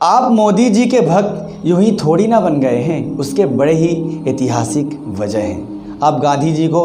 आप मोदी जी के भक्त यूं ही थोड़ी ना बन गए हैं, उसके बड़े ही ऐतिहासिक वजह हैं। आप गांधी जी को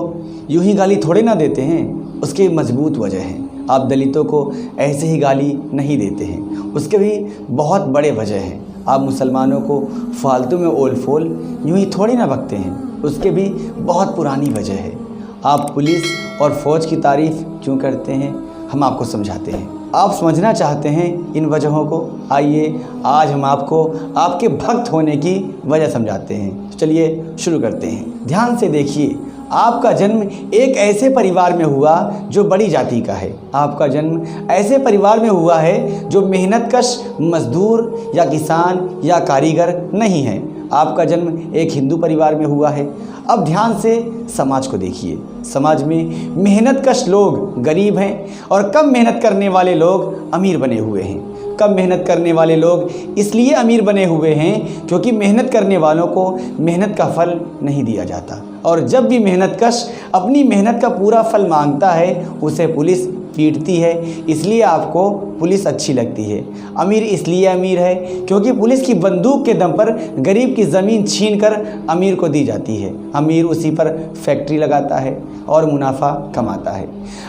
यूं ही गाली थोड़े ना देते हैं, उसके मजबूत वजह हैं। आप दलितों को ऐसे ही गाली नहीं देते हैं, उसके भी बहुत बड़े वजह हैं। आप मुसलमानों को फालतू में ओल फोल यूं ही थोड़ी ना बकते हैं, उसके भी बहुत पुरानी वजह है। आप पुलिस और फ़ौज की तारीफ़ क्यों करते हैं, हम आपको समझाते हैं। आप समझना चाहते हैं इन वजहों को? आइए आज हम आपको आपके भक्त होने की वजह समझाते हैं। तो चलिए शुरू करते हैं। ध्यान से देखिए, आपका जन्म एक ऐसे परिवार में हुआ जो बड़ी जाति का है। आपका जन्म ऐसे परिवार में हुआ है जो मेहनतकश मजदूर या किसान या कारीगर नहीं है। आपका जन्म एक हिंदू परिवार में हुआ है। अब ध्यान से समाज को देखिए। समाज में मेहनतकश लोग गरीब हैं और कम मेहनत करने वाले लोग अमीर बने हुए हैं। कम मेहनत करने वाले लोग इसलिए अमीर बने हुए हैं क्योंकि मेहनत करने वालों को मेहनत का फल नहीं दिया जाता, और जब भी मेहनतकश अपनी मेहनत का पूरा फल मांगता है उसे पुलिस पीटती है। इसलिए आपको पुलिस अच्छी लगती है। अमीर इसलिए अमीर है क्योंकि पुलिस की बंदूक के दम पर गरीब की ज़मीन छीनकर अमीर को दी जाती है। अमीर उसी पर फैक्ट्री लगाता है और मुनाफा कमाता है।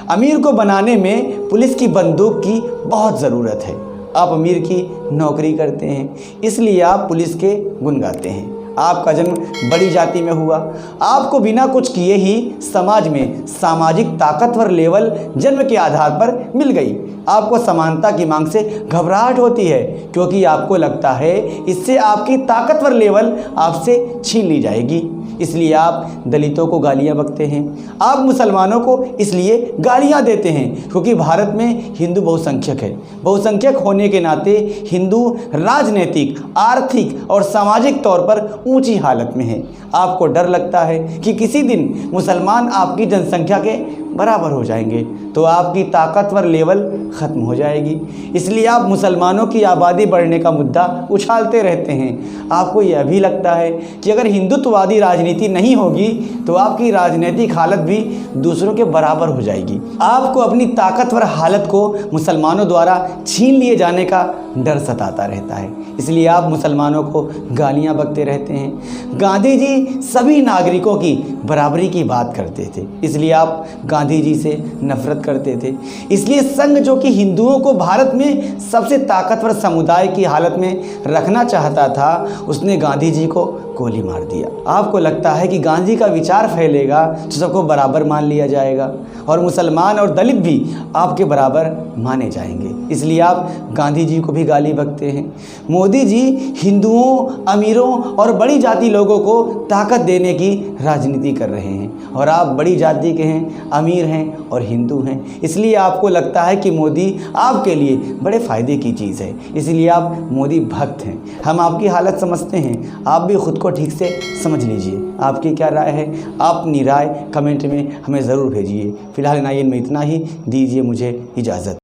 अमीर को बनाने में पुलिस की बंदूक की बहुत ज़रूरत है। आप अमीर की नौकरी करते हैं, इसलिए आप पुलिस के गुण गाते हैं। आपका जन्म बड़ी जाति में हुआ। आपको बिना कुछ किए ही समाज में सामाजिक ताकतवर लेवल जन्म के आधार पर मिल गई। आपको समानता की मांग से घबराहट होती है क्योंकि आपको लगता है इससे आपकी ताकतवर लेवल आपसे छीन ली जाएगी। इसलिए आप दलितों को गालियां बकते हैं। आप मुसलमानों को इसलिए गालियां देते हैं क्योंकि भारत में हिंदू बहुसंख्यक है। बहुसंख्यक होने के नाते हिंदू राजनीतिक, आर्थिक और सामाजिक तौर पर ऊंची हालत में है। आपको डर लगता है कि किसी दिन मुसलमान आपकी जनसंख्या के बराबर हो जाएंगे तो आपकी ताकतवर लेवल ख़त्म हो जाएगी। इसलिए आप मुसलमानों की आबादी बढ़ने का मुद्दा उछालते रहते हैं। आपको यह भी लगता है कि अगर हिंदुत्ववादी राजनीति नहीं होगी तो आपकी राजनीतिक हालत भी दूसरों के बराबर हो जाएगी। आपको अपनी ताकतवर हालत को मुसलमानों द्वारा छीन लिए जाने का डर सताता रहता है। इसलिए आप मुसलमानों को गालियाँ बकते रहते हैं। गांधी जी सभी नागरिकों की बराबरी की बात करते थे, इसलिए आप गांधी जी से नफरत करते थे। इसलिए संघ जो कि हिंदुओं को भारत में सबसे ताकतवर समुदाय की हालत में रखना चाहता था, उसने गांधी जी को गोली मार दिया। आपको लगता है कि गांधी का विचार फैलेगा तो सबको बराबर मान लिया जाएगा और मुसलमान और दलित भी आपके बराबर माने जाएंगे, इसलिए आप गांधी जी को भी गाली बकते हैं। मोदी जी हिंदुओं, अमीरों और बड़ी जाति लोगों को ताकत देने की राजनीति कर रहे हैं और आप बड़ी जाति के हैं, अमीर हैं और हिंदू हैं। इसलिए आपको लगता है कि मोदी आपके लिए बड़े फ़ायदे की चीज़ है, इसलिए आप मोदी भक्त हैं। हम आपकी हालत समझते हैं, आप भी खुद को ठीक से समझ लीजिए। आपकी क्या राय है? अपनी राय कमेंट में हमें ज़रूर भेजिए। फिलहाल इनमें इतना ही, दीजिए मुझे इजाज़त।